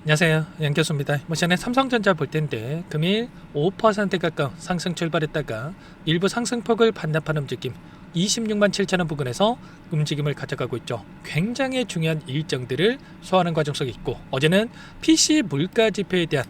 안녕하세요, 양 교수입니다. 시간에 삼성전자 볼 텐데 금일 5% 가까운 상승 출발했다가 일부 상승폭을 반납하는 움직임, 26만 7천 원 부근에서 움직임을 가져가고 있죠. 굉장히 중요한 일정들을 소화하는 과정 속에 있고, 어제는 PC 물가 지표에 대한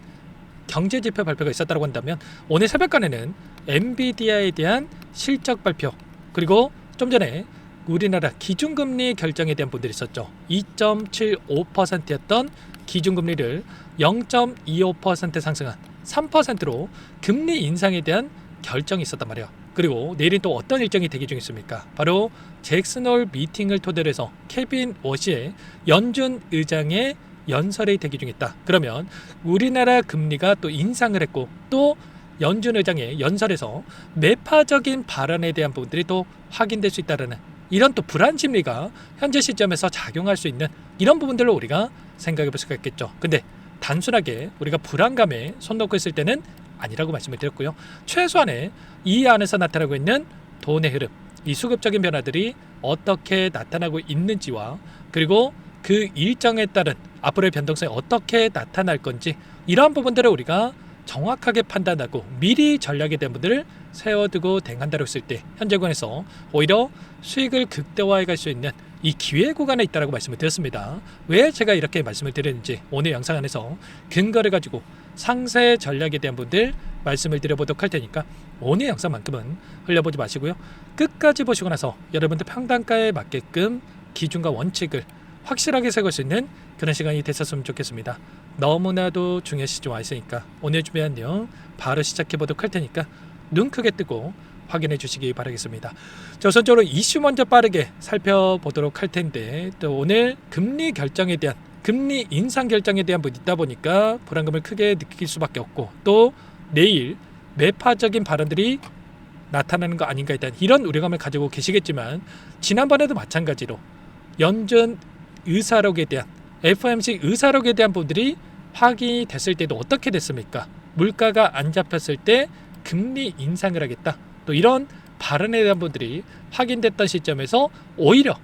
경제 지표 발표가 있었다고 한다면 오늘 새벽간에는 엔비디아에 대한 실적 발표, 그리고 좀 전에 우리나라 기준금리 결정에 대한 분들이 있었죠. 2.75%였던 기준금리를 0.25% 상승한 3%로 금리 인상에 대한 결정이 있었단 말이에요. 그리고 내일은 또 어떤 일정이 대기 중에 있습니까? 바로 잭슨홀 미팅을 토대로 해서 케빈 워시의 연준 의장의 연설이 대기 중에 있다. 그러면 우리나라 금리가 또 인상을 했고, 또 연준 의장의 연설에서 매파적인 발언에 대한 부분들이 또 확인될 수 있다는 이런 또 불안 심리가 현재 시점에서 작용할 수 있는 이런 부분들을 우리가 생각해 볼 수가 있겠죠. 근데 단순하게 우리가 불안감에 손 놓고 있을 때는 아니라고 말씀을 드렸고요. 최소한의 이 안에서 나타나고 있는 돈의 흐름, 이 수급적인 변화들이 어떻게 나타나고 있는지와, 그리고 그 일정에 따른 앞으로의 변동성이 어떻게 나타날 건지, 이러한 부분들을 우리가 정확하게 판단하고 미리 전략에 대한 부분들을 세워두고 대응한다고 했을 때 현재 구간에서 오히려 수익을 극대화해 갈 수 있는 이 기회 구간에 있다고 말씀을 드렸습니다. 왜 제가 이렇게 말씀을 드렸는지 오늘 영상 안에서 근거를 가지고 상세 전략에 대한 부분들 말씀을 드려보도록 할 테니까 오늘 영상만큼은 흘려보지 마시고요. 끝까지 보시고 나서 여러분들 평단가에 맞게끔 기준과 원칙을 확실하게 세울 수 있는 그런 시간이 됐었으면 좋겠습니다. 너무나도 중요한 시점 와 있으니까 오늘 준비한 내용 바로 시작해 보도록 할 테니까 눈 크게 뜨고 확인해 주시기 바라겠습니다. 자, 우선적으로 이슈 먼저 빠르게 살펴보도록 할 텐데, 또 오늘 금리 결정에 대한, 금리 인상 결정에 대한 부분이 있다 보니까 불안감을 크게 느낄 수밖에 없고, 또 내일 매파적인 발언들이 나타나는 거 아닌가 일단 이런 우려감을 가지고 계시겠지만, 지난번에도 마찬가지로 연준 의사록에 대한, FOMC 의사록에 대한 부분들이 확인이 됐을 때도 어떻게 됐습니까? 물가가 안 잡혔을 때 금리 인상을 하겠다, 또 이런 발언에 대한 부분들이 확인됐던 시점에서 오히려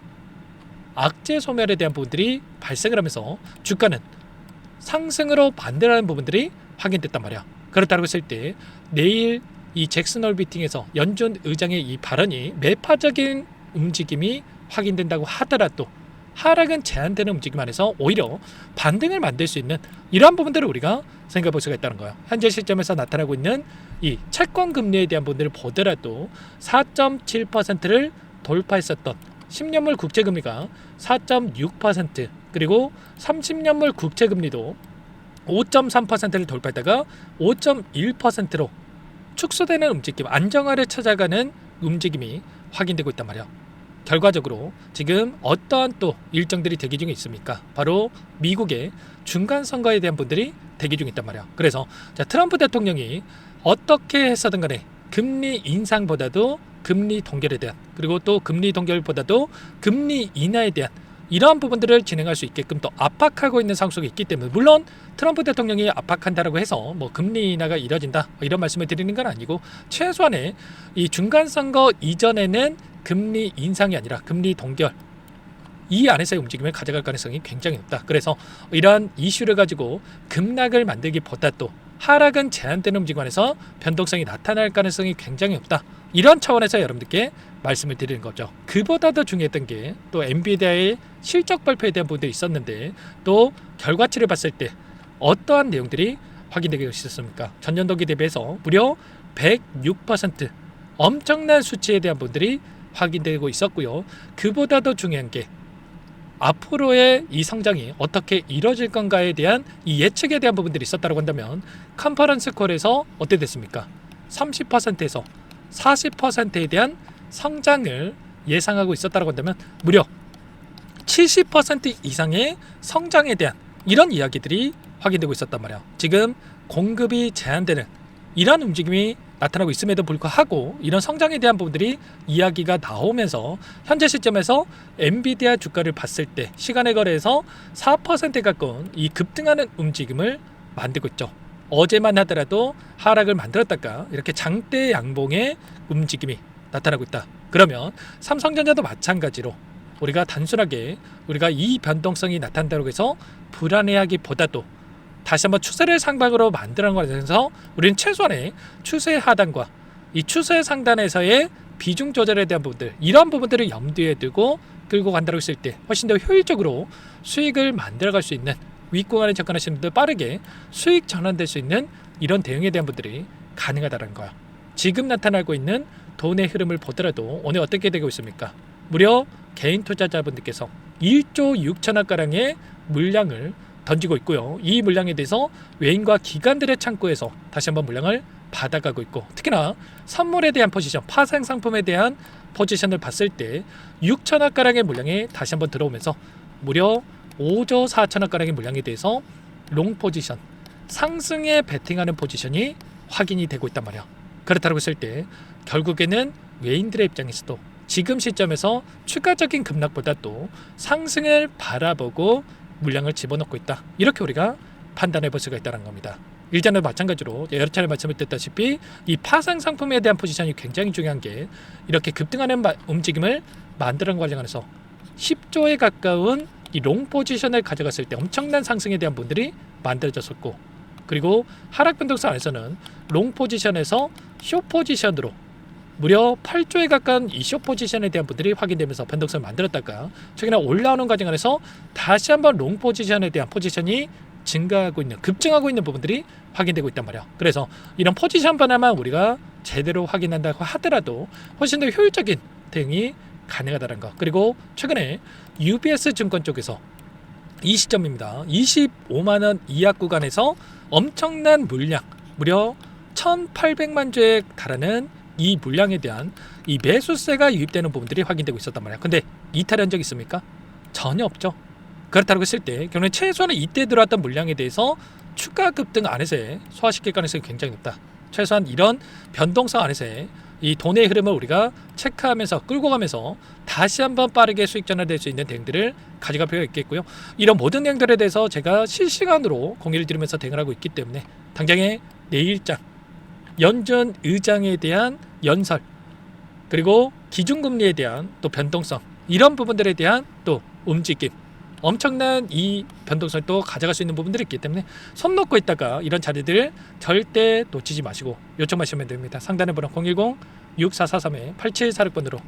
악재 소멸에 대한 부분들이 발생을 하면서 주가는 상승으로 반대하는 부분들이 확인됐단 말이야. 그렇다고 했을 때 내일 이 잭슨홀 미팅에서 연준 의장의 이 발언이 매파적인 움직임이 확인된다고 하더라도 하락은 제한되는 움직임 안에서 오히려 반등을 만들 수 있는 이러한 부분들을 우리가 생각해 볼 수가 있다는 거예요. 현재 시점에서 나타나고 있는 이 채권 금리에 대한 부분들을 보더라도 4.7%를 돌파했었던 10년물 국채금리가 4.6%, 그리고 30년물 국채금리도 5.3%를 돌파했다가 5.1%로 축소되는 움직임, 안정화를 찾아가는 움직임이 확인되고 있단 말이에요. 결과적으로 지금 어떠한 또 일정들이 대기 중에 있습니까? 바로 미국의 중간선거에 대한 분들이 대기 중에 있단 말이에요. 그래서 자, 트럼프 대통령이 어떻게 했어든 간에 금리 인상보다도 금리 동결에 대한, 그리고 또 금리 동결보다도 금리 인하에 대한 이러한 부분들을 진행할 수 있게끔 또 압박하고 있는 상황 속에 있기 때문에, 물론 트럼프 대통령이 압박한다라고 해서 뭐 금리 인하가 이뤄진다 이런 말씀을 드리는 건 아니고, 최소한의 이 중간선거 이전에는 금리 인상이 아니라 금리 동결, 이 안에서의 움직임을 가져갈 가능성이 굉장히 높다. 그래서 이러한 이슈를 가지고 급락을 만들기보다도 하락은 제한되는 움직임 안에서 변동성이 나타날 가능성이 굉장히 높다. 이런 차원에서 여러분들께 말씀을 드리는 거죠. 그보다 더 중요했던 게 또 엔비디아의 실적 발표에 대한 부분도 있었는데, 또 결과치를 봤을 때 어떠한 내용들이 확인되고 있었습니까? 전년도기 대비해서 무려 106% 엄청난 수치에 대한 부분들이 확인되고 있었고요. 그보다 더 중요한 게 앞으로의 이 성장이 어떻게 이뤄질 건가에 대한 이 예측에 대한 부분들이 있었다고 한다면, 컨퍼런스 콜에서 어떻게 됐습니까? 30%에서 40%에 대한 성장을 예상하고 있었다고 한다면 무려 70% 이상의 성장에 대한 이런 이야기들이 확인되고 있었단 말이에요. 지금 공급이 제한되는 이런 움직임이 나타나고 있음에도 불구하고 이런 성장에 대한 부분들이 이야기가 나오면서 현재 시점에서 엔비디아 주가를 봤을 때 시간의 거래에서 4% 가까운 이 급등하는 움직임을 만들고 있죠. 어제만 하더라도 하락을 만들었다가 이렇게 장대 양봉의 움직임이 나타나고 있다. 그러면 삼성전자도 마찬가지로 우리가 단순하게 우리가 이 변동성이 나타난다고 해서 불안해하기보다도 다시 한번 추세를 상방으로 만드는 과정에서 우리는 최소한의 추세 하단과 이 추세 상단에서의 비중 조절에 대한 부분들, 이런 부분들을 염두에 두고 끌고 간다고 했을 때 훨씬 더 효율적으로 수익을 만들어갈 수 있는, 윗구간에 접근하시는 분들 빠르게 수익 전환될 수 있는 이런 대응에 대한 분들이 가능하다는 거야. 지금 나타나고 있는 돈의 흐름을 보더라도 오늘 어떻게 되고 있습니까? 무려 개인 투자자분들께서 1조 6천억 가량의 물량을 던지고 있고요. 이 물량에 대해서 외인과 기관들의 창구에서 다시 한번 물량을 받아가고 있고, 특히나 선물에 대한 포지션, 파생 상품에 대한 포지션을 봤을 때 6천억 가량의 물량이 다시 한번 들어오면서 무려 5조 4천억 가량의 물량에 대해서 롱 포지션, 상승에 베팅하는 포지션이 확인이 되고 있단 말이야. 그렇다고 했을 때 결국에는 외인들의 입장에서도 지금 시점에서 추가적인 급락보다 또 상승을 바라보고 물량을 집어넣고 있다, 이렇게 우리가 판단해 볼 수가 있다는 겁니다. 일전에도 마찬가지로 여러 차례 말씀을 드렸다시피 이 파생 상품에 대한 포지션이 굉장히 중요한 게, 이렇게 급등하는 움직임을 만드는 과정에서 10조에 가까운 이 롱 포지션을 가져갔을 때 엄청난 상승에 대한 분들이 만들어졌었고, 그리고 하락 변동성 안에서는 롱 포지션에서 숏 포지션으로 무려 8조에 가까운 이 숏 포지션에 대한 분들이 확인되면서 변동성을 만들었다가 최근에 올라오는 과정 안에서 다시 한번 롱 포지션에 대한 포지션이 증가하고 있는, 급증하고 있는 부분들이 확인되고 있단 말이야. 그래서 이런 포지션 변화만 우리가 제대로 확인한다고 하더라도 훨씬 더 효율적인 대응이 가능하다는 거. 그리고 최근에 UBS 증권 쪽에서 이 시점입니다. 25만원 이하 구간에서 엄청난 물량, 무려 1800만 주에 달하는 이 물량에 대한 이 매수세가 유입되는 부분들이 확인되고 있었단 말이야. 근데 이탈한 적 있습니까? 전혀 없죠. 그렇다고 했을 때 결국엔 최소한 이때 들어왔던 물량에 대해서 추가 급등 안에서의 소화시킬 가능성이 굉장히 높다. 최소한 이런 변동성 안에서의 이 돈의 흐름을 우리가 체크하면서 끌고 가면서 다시 한번 빠르게 수익 전환될 수 있는 대응들을 가져갈 필요가 있겠고요. 이런 모든 대응들에 대해서 제가 실시간으로 공유를 드리면서 대응을 하고 있기 때문에 당장의 내일장, 연준 의장에 대한 연설, 그리고 기준금리에 대한 또 변동성, 이런 부분들에 대한 또 움직임, 엄청난 이 변동성을 또 가져갈 수 있는 부분들이 있기 때문에 손 놓고 있다가 이런 자리들을 절대 놓치지 마시고 요청하시면 됩니다. 상단에 번호 010-6443-8746번으로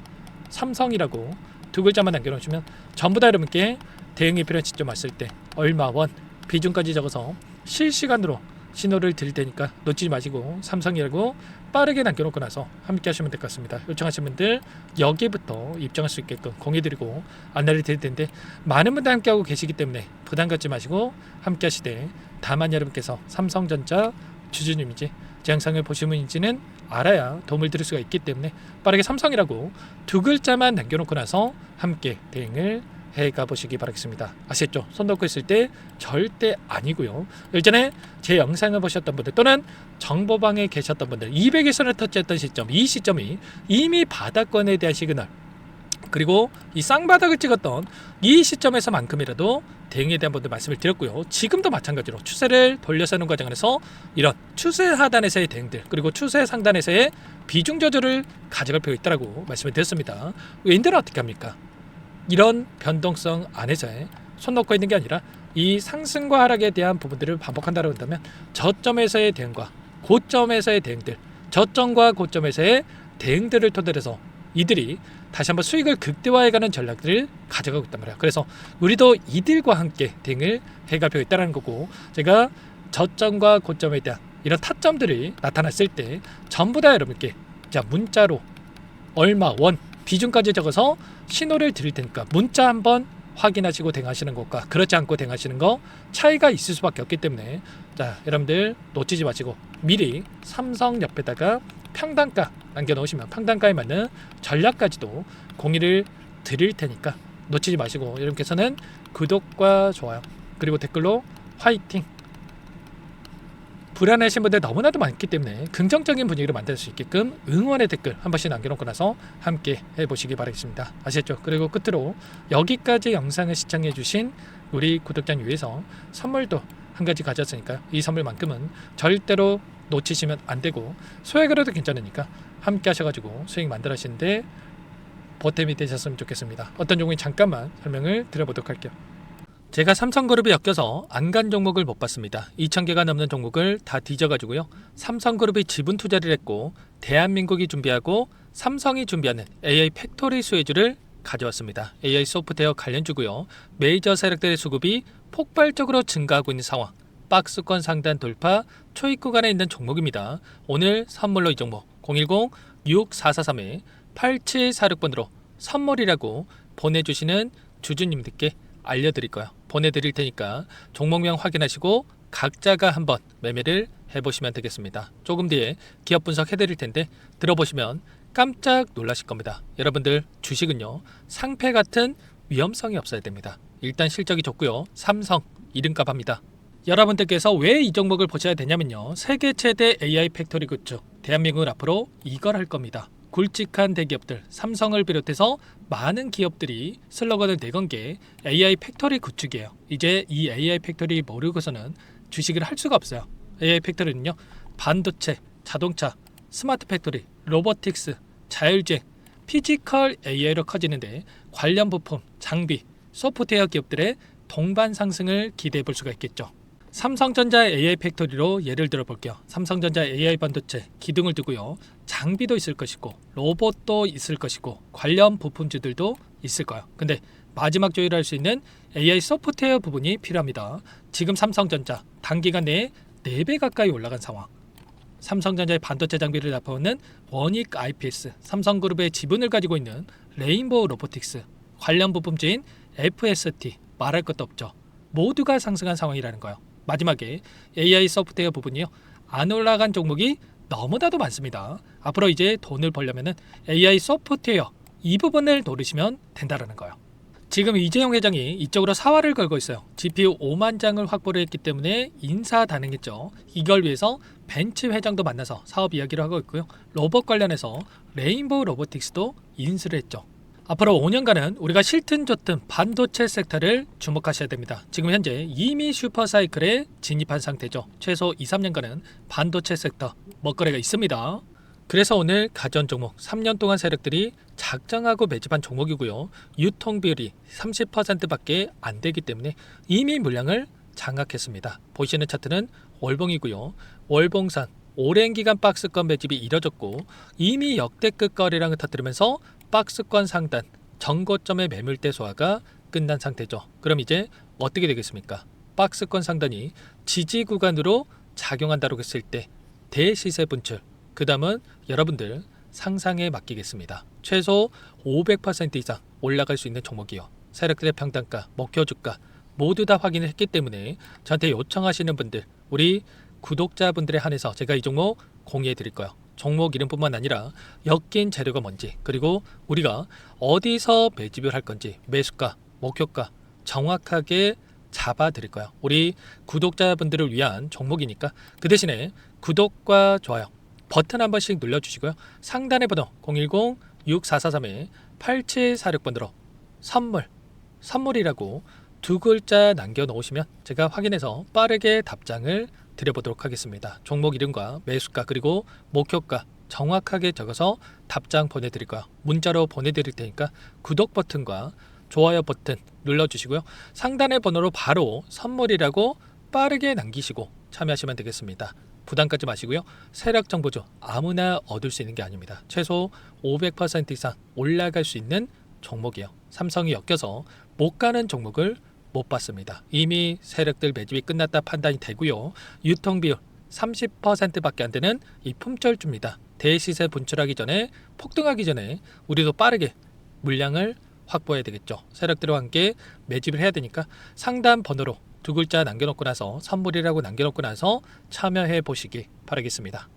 삼성이라고 두 글자만 남겨놓으시면 전부 다 여러분께 대응이 필요한 시점 왔을 때 얼마 원 비중까지 적어서 실시간으로 신호를 드릴 테니까 놓치지 마시고 삼성이라고 빠르게 남겨놓고 나서 함께 하시면 될 것 같습니다. 요청하신 분들 여기부터 입장할 수 있게끔 공유드리고 안내를 드릴 텐데, 많은 분들 함께하고 계시기 때문에 부담 갖지 마시고 함께 하시되, 다만 여러분께서 삼성전자 주주님인지 제 영상을 보신 분인지는 알아야 도움을 드릴 수가 있기 때문에 빠르게 삼성이라고 두 글자만 남겨놓고 나서 함께 대응을 해가 보시기 바라겠습니다. 아시겠죠? 손 놓고 있을 때 절대 아니고요. 일전에 제 영상을 보셨던 분들 또는 정보방에 계셨던 분들 200일선을 터치했던 시점, 이 시점이 이미 바닥권에 대한 시그널, 그리고 이 쌍바닥을 찍었던 이 시점에서만큼이라도 대응에 대한 분들 말씀을 드렸고요. 지금도 마찬가지로 추세를 돌려서는 과정 안에서 이런 추세 하단에서의 대응들, 그리고 추세 상단에서의 비중 조절을 가져갈 필요가 있다고 말씀을 드렸습니다. 외인들은 어떻게 합니까? 이런 변동성 안에서의 손 놓고 있는 게 아니라 이 상승과 하락에 대한 부분들을 반복한다고 한다면 저점에서의 대응과 고점에서의 대응들, 저점과 고점에서의 대응들을 토대로 해서 이들이 다시 한번 수익을 극대화해가는 전략들을 가져가고 있단 말이야. 그래서 우리도 이들과 함께 대응을 해갈 필요가 있다는 거고, 제가 저점과 고점에 대한 이런 타점들이 나타났을 때 전부 다 여러분께 자 문자로 얼마 원 비중까지 적어서 신호를 드릴 테니까 문자 한번 확인하시고 대응하시는 것과 그렇지 않고 대응하시는 거 차이가 있을 수밖에 없기 때문에 자 여러분들 놓치지 마시고 미리 삼성 옆에다가 평단가 남겨놓으시면 평단가에 맞는 전략까지도 공유를 드릴 테니까 놓치지 마시고, 여러분께서는 구독과 좋아요 그리고 댓글로 화이팅, 불안하신 분들 너무나도 많기 때문에 긍정적인 분위기를 만들 수 있게끔 응원의 댓글 한 번씩 남겨놓고 나서 함께 해보시기 바라겠습니다. 아시겠죠? 그리고 끝으로 여기까지 영상을 시청해주신 우리 구독자님 위해서 선물도 한 가지 가졌으니까 이 선물만큼은 절대로 놓치시면 안 되고, 소액으로도 괜찮으니까 함께 하셔가지고 수익 만들어 하시는데 보탬이 되셨으면 좋겠습니다. 어떤 종목인지 잠깐만 설명을 드려보도록 할게요. 제가 삼성그룹에 엮여서 안 간 종목을 못 봤습니다. 2,000개가 넘는 종목을 다 뒤져가지고요. 삼성그룹이 지분 투자를 했고 대한민국이 준비하고 삼성이 준비하는 AI 팩토리 수혜주를 가져왔습니다. AI 소프트웨어 관련주고요. 메이저 세력들의 수급이 폭발적으로 증가하고 있는 상황. 박스권 상단 돌파 초입 구간에 있는 종목입니다. 오늘 선물로 이 종목 010-6443-8746번으로 선물이라고 보내주시는 주주님들께 알려드릴 거예요. 보내드릴 테니까 종목명 확인하시고 각자가 한번 매매를 해보시면 되겠습니다. 조금 뒤에 기업 분석해드릴 텐데 들어보시면 깜짝 놀라실 겁니다. 여러분들 주식은요 상패 같은 위험성이 없어야 됩니다. 일단 실적이 좋고요. 삼성 이름값 합니다. 여러분들께서 왜 이 종목을 보셔야 되냐면요. 세계 최대 AI 팩토리 굿즈 대한민국은 앞으로 이걸 할 겁니다. 굵직한 대기업들 삼성을 비롯해서 많은 기업들이 슬로건을 내건 게 AI 팩토리 구축이에요. 이제 이 AI 팩토리 모르고서는 주식을 할 수가 없어요. AI 팩토리는요 반도체, 자동차, 스마트 팩토리, 로보틱스, 자율주행, 피지컬 AI로 커지는데 관련 부품, 장비, 소프트웨어 기업들의 동반 상승을 기대해 볼 수가 있겠죠. 삼성전자 AI 팩토리로 예를 들어 볼게요. 삼성전자 AI 반도체 기둥을 두고요. 장비도 있을 것이고 로봇도 있을 것이고 관련 부품주들도 있을 거예요. 근데 마지막 조율할 수 있는 AI 소프트웨어 부분이 필요합니다. 지금 삼성전자 단기간 내에 4배 가까이 올라간 상황. 삼성전자의 반도체 장비를 납품하는 원익 IPS, 삼성그룹의 지분을 가지고 있는 레인보우 로보틱스, 관련 부품주인 FST 말할 것도 없죠. 모두가 상승한 상황이라는 거예요. 마지막에 AI 소프트웨어 부분이요. 안 올라간 종목이 너무나도 많습니다. 앞으로 이제 돈을 벌려면 AI 소프트웨어 이 부분을 노리시면 된다는 거예요. 지금 이재용 회장이 이쪽으로 사활을 걸고 있어요. GPU 5만 장을 확보를 했기 때문에 인사단행했죠. 이걸 위해서 벤츠 회장도 만나서 사업 이야기를 하고 있고요. 로봇 관련해서 레인보우 로보틱스도 인수를 했죠. 앞으로 5년간은 우리가 싫든 좋든 반도체 섹터를 주목하셔야 됩니다. 지금 현재 이미 슈퍼사이클에 진입한 상태죠. 최소 2, 3년간은 반도체 섹터 먹거리가 있습니다. 그래서 오늘 가전 종목 3년 동안 세력들이 작정하고 매집한 종목이고요. 유통 비율이 30%밖에 안 되기 때문에 이미 물량을 장악했습니다. 보시는 차트는 월봉이고요. 월봉상 오랜 기간 박스권 매집이 이뤄졌고 이미 역대급 거래량을 터뜨리면서 박스권 상단 전고점의 매물대 소화가 끝난 상태죠. 그럼 이제 어떻게 되겠습니까? 박스권 상단이 지지 구간으로 작용한다고 했을 때 대시세 분출, 그 다음은 여러분들 상상에 맡기겠습니다. 최소 500% 이상 올라갈 수 있는 종목이요. 세력들의 평단가, 목표 주가 모두 다 확인을 했기 때문에 저한테 요청하시는 분들, 우리 구독자분들에 한해서 제가 이 종목 공유해 드릴 거예요. 종목 이름뿐만 아니라 엮인 재료가 뭔지, 그리고 우리가 어디서 매집을 할 건지, 매수가, 목표가 정확하게 잡아 드릴 거예요. 우리 구독자분들을 위한 종목이니까 그 대신에 구독과 좋아요 버튼 한 번씩 눌러주시고요. 상단의 번호 010-6443-8746번으로 선물이라고 2글자 남겨놓으시면 제가 확인해서 빠르게 답장을 드려보도록 하겠습니다. 종목 이름과 매수가 그리고 목표가 정확하게 적어서 답장 보내드릴 거예요. 문자로 보내드릴 테니까 구독 버튼과 좋아요 버튼 눌러주시고요. 상단의 번호로 바로 선물이라고 빠르게 남기시고 참여하시면 되겠습니다. 부담 갖지 마시고요. 세력 정보죠. 아무나 얻을 수 있는 게 아닙니다. 최소 500% 이상 올라갈 수 있는 종목이에요. 삼성이 엮여서 못 가는 종목을 못 봤습니다. 이미 세력들 매집이 끝났다 판단이 되고요. 유통 비율 30%밖에 안 되는 이 품절주입니다. 대시세 분출하기 전에 폭등하기 전에 우리도 빠르게 물량을 확보해야 되겠죠. 세력들과 함께 매집을 해야 되니까 상단 번호로 2글자 남겨놓고 나서 선물이라고 남겨놓고 나서 참여해 보시기 바라겠습니다.